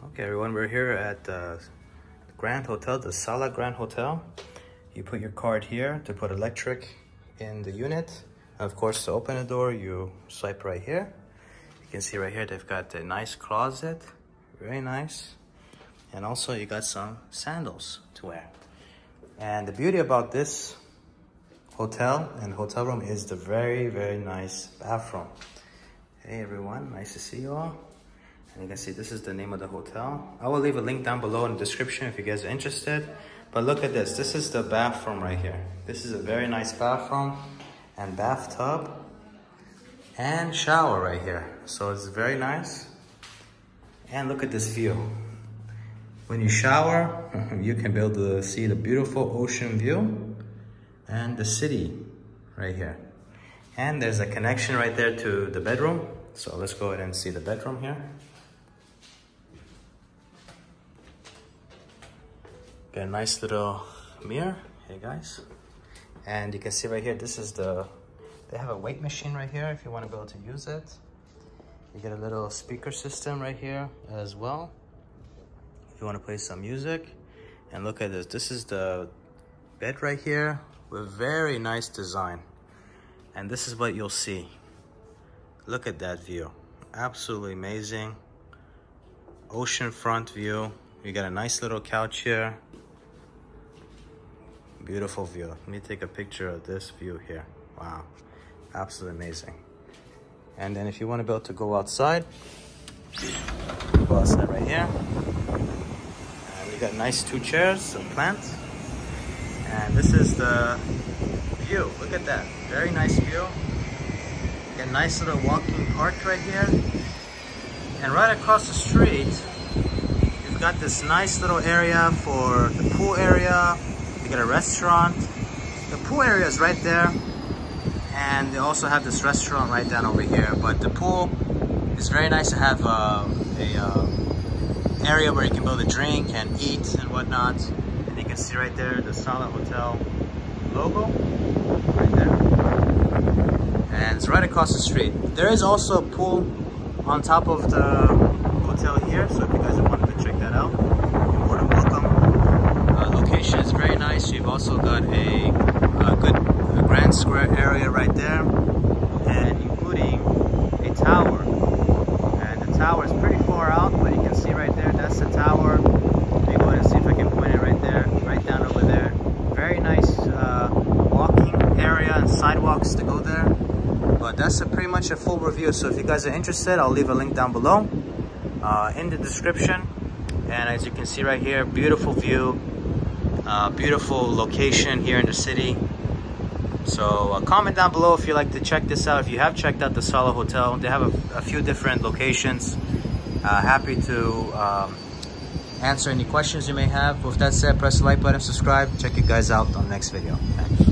Okay, everyone, we're here at the Grand Hotel, the Sala Grand Hotel. You put your card here to put electric in the unit. Of course, to open the door, you swipe right here. You can see right here, they've got a nice closet, very nice. And also you got some sandals to wear. And the beauty about this hotel and hotel room is the very, very nice bathroom. Hey everyone, nice to see you all. And you can see this is the name of the hotel. I will leave a link down below in the description if you guys are interested. But look at this, this is the bathroom right here. This is a very nice bathroom and bathtub and shower right here. So it's very nice. And look at this view. When you shower, you can be able to see the beautiful ocean view and the city right here. And there's a connection right there to the bedroom. So let's go ahead and see the bedroom here. Got a nice little mirror. Hey guys. And you can see right here, this is they have a weight machine right here if you want to be able to use it. You get a little speaker system right here as well if you want to play some music. And look at this, this is the bed right here with very nice design. And this is what you'll see. Look at that view, absolutely amazing. Ocean front view. You got a nice little couch here. Beautiful view. Let me take a picture of this view here. Wow, absolutely amazing. And then if you want to be able to go outside right here. And we got nice 2 chairs, some plants. And this is the view. Look at that, very nice view. Got a nice little walking park right here. And right across the street, you've got this nice little area for the pool area. You got a restaurant. The pool area is right there. And they also have this restaurant right down over here. But the pool is very nice to have area where you can be able to drink and eat and whatnot. And you can see right there the Sala Hotel logo right there. And it's right across the street. There is also a pool on top of the hotel here. So if you guys wanted to check that out, you're more than welcome. Location is very nice. You've also got a good grand square area right there, and including a tower. And the tower is pretty far out, but you can see right there, that's the tower. Let me go ahead and see if I can point it right there, right down over there. Very nice walking area and sidewalks to go there. But that's pretty much a full review. So if you guys are interested, I'll leave a link down below in the description. And as you can see right here, beautiful view. Beautiful location here in the city. So comment down below if you'd like to check this out. If you have checked out the Sala Hotel, they have a few different locations. Happy to answer any questions you may have. With that said, press the like button, subscribe. Check you guys out on the next video. Thanks.